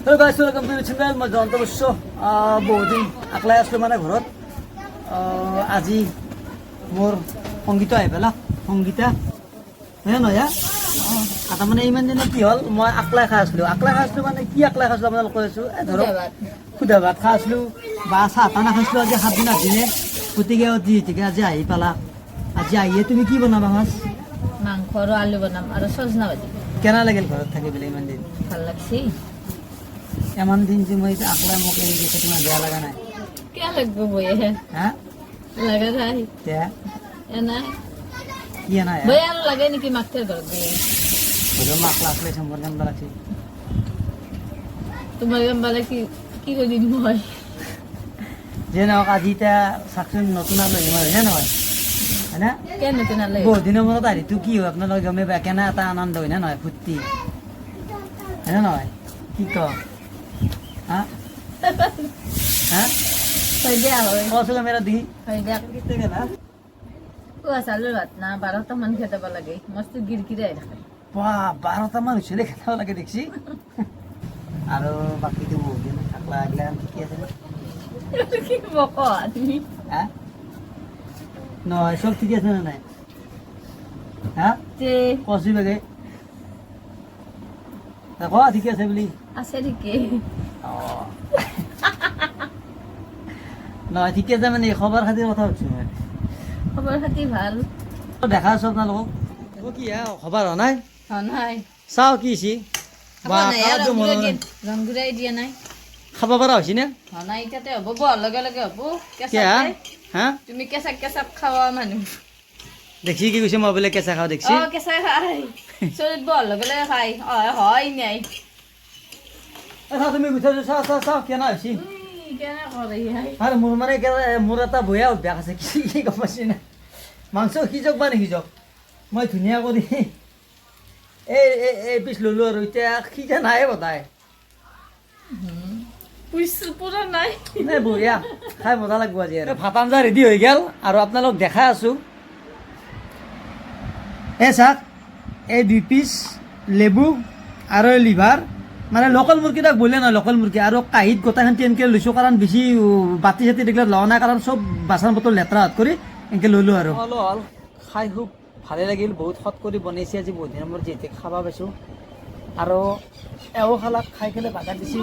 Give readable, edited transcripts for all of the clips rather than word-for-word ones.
Hello' গাইছ, welcome to channel. মই জয়ন্ত বৈশ্য। বহুদিন আকলাই আছিলোঁ মানে ঘৰত। আজি মোৰ সংগীতা আহি পেলা। সংগীতা হে নহয় তাৰমানে ইমান দিনে কি হ'ল, মই আকলাই খাই আছিলোঁ মানে কি আকলাই খাইছিলোঁ আপোনালোক কৈ আছোঁ। ধৰক সুধা ভাত খাই আছিলোঁ বা চাহ তাহ নাখাইছিলোঁ। আজি 7 দিন 8 দিনে, গতিকে যিহেতুকে আজি আহি পালা। আজি আহিয়ে তুমি কি বনাবা? মাছ, মাংস আৰু আলু বনাম আৰু সজনা ভাজি। কেনে লাগিল ঘৰত থাকি পেলাই ইমান দিন? ভাল লাগছি। ইমান দিন যে মই আকলাই মোক এৰি গৈছে, তোমাৰ বেয়া লগা নাই? কিয় লাগব বয়ে হা লাগে নাই এতিয়া এনাই কি নাই বয়ে আৰু লাগে নেকি মাকতেৰ ঘৰত বয়ে হলেও মাক লাখলে সম্পৰ কেনেবা লাগছে? তোমাৰ গম্বালে কি কি কৰি দিম মই? যে নহওক আজি এতিয়া চাকচোন নতুন আলহী হয় নে নহয়? হয় না? কিয় নতুন আলহী? বহুত দিনৰ মূৰত আহিটো কি হয় আপোনালোকে গমে পায়। কেনে এটা আনন্দ হয় নে নহয়? ফূৰ্তি হয় নে নহয়? কি ক হা হা হৈ দিয়া হয় কচোন মেৰা দি হৈ দিয়া। কেতিয়া গেলা? পুৱা চাউলৰ ভাত না 12টা মান খেদাব লাগে, মস্ত গিৰগিৰাই থাকে। বাহ, 12টা মান হৈছিলে খেলাব লাগে দেখছি। আৰু বাকীটো বহুত দিন থাকলা এইগিলা ঠিকে আছে না? কি বক তুমি? হা নহয়, চব ঠিকে আছে নে নাই? হা যে কচি লাগে ক ঠিকে আছে বুলি। আছে নেকি? অঁ নহয় ঠিকে আছে মানে খবৰ খাতিৰ কথা সুধিছোঁ মই। খবৰ খাতি ভাল দেখা আছো আপোনালোকক। কি খবৰ হোৱা নাই? নাই চাওঁ কি হৈছে। ৰং ঘূৰাই দিয়া নাই। খাব পৰা হৈছে নে? নাই এতিয়াতে হ'ব, বৰ লগে লগে হ'ব। কিয়া হা তুমি কেঁচা কেঁচা খাৱা মানুহ। দেখছি কি কৈছে? মই বোলে কেঁচা খাওঁ দেখছি। কেঁচা খাই চৰিত বৰ লগে লগে খাই হয় নাই? তুমি গুঠাইছো, চাওঁ চাওঁ চাওঁ কেনে হৈছে। কেনে কৰে আৰু মোৰ মানে মোৰ এটা বয়া অভ্যাস আছে। কি গম পাইছি না? মাংস সিজক বা নিসিজক মই ধুনীয়া কৰি এই পিচ ল'লোঁ আৰু এতিয়া সিজা নাই বতাই পুৰা নাই নাই। বঢ়িয়া, খাই মজা লাগব আজি। আৰু ভাত আঞ্জা ৰেডি হৈ গ'ল আৰু আপোনালোক দেখাই আছোঁ। এই চাওক, এই 2 পিচ লেবু আৰু লিভাৰ, মানে লোকেল মুৰ্গী তাক বলে নহয়, লোকেল মুৰ্গী। আৰু কাঁহীত গোটেইখন এনেকৈ লৈছোঁ, কাৰণ বেছি বাতি চাতি দেখিলে লোৱা নাই, কাৰণ চব বাচন বটল লেতেৰা হাত কৰি এনেকৈ ল'লোঁ। আৰু হ'ল খাই খুব ভালে লাগিল। বহুত সৎ কৰি বনাইছে আজি, বহুত দিনৰ মূৰত যিহেতু খাব পাইছোঁ। আৰু এও খালাক, খাই পেলাই বাগাৰ দিছে।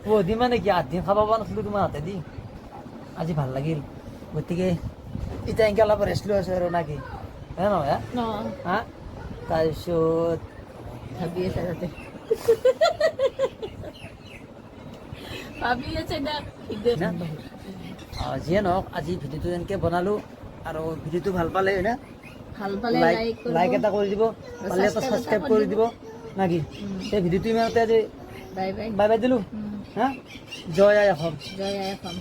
বহুত দিন মানে কি 8 দিন খাব পৰা নাছিলোঁ তোমাৰ হাতেদি। আজি ভাল লাগিল, গতিকে এতিয়া এনেকৈ অলপ ৰেষ্ট লৈ আছোঁ আৰু না কি হয় নহয়? হা তাৰপিছত ভাবি আছে তাতে ভাবি আছে না যিয়ে নহওক, আজি ভিডিঅ'টো এনেকৈ বনালোঁ। আৰু ভিডিঅ'টো ভাল পালে হয় না, ভাল পালে লাইক এটা কৰি দিব, পালে এটা ছাবস্ক্ৰাইব কৰি দিব না কি? সেই ভিডিঅ'টো ইমানতে আজি বাই বাই বাই বাই দিলোঁ। হা জয় আই অসম। জয় আই অসম।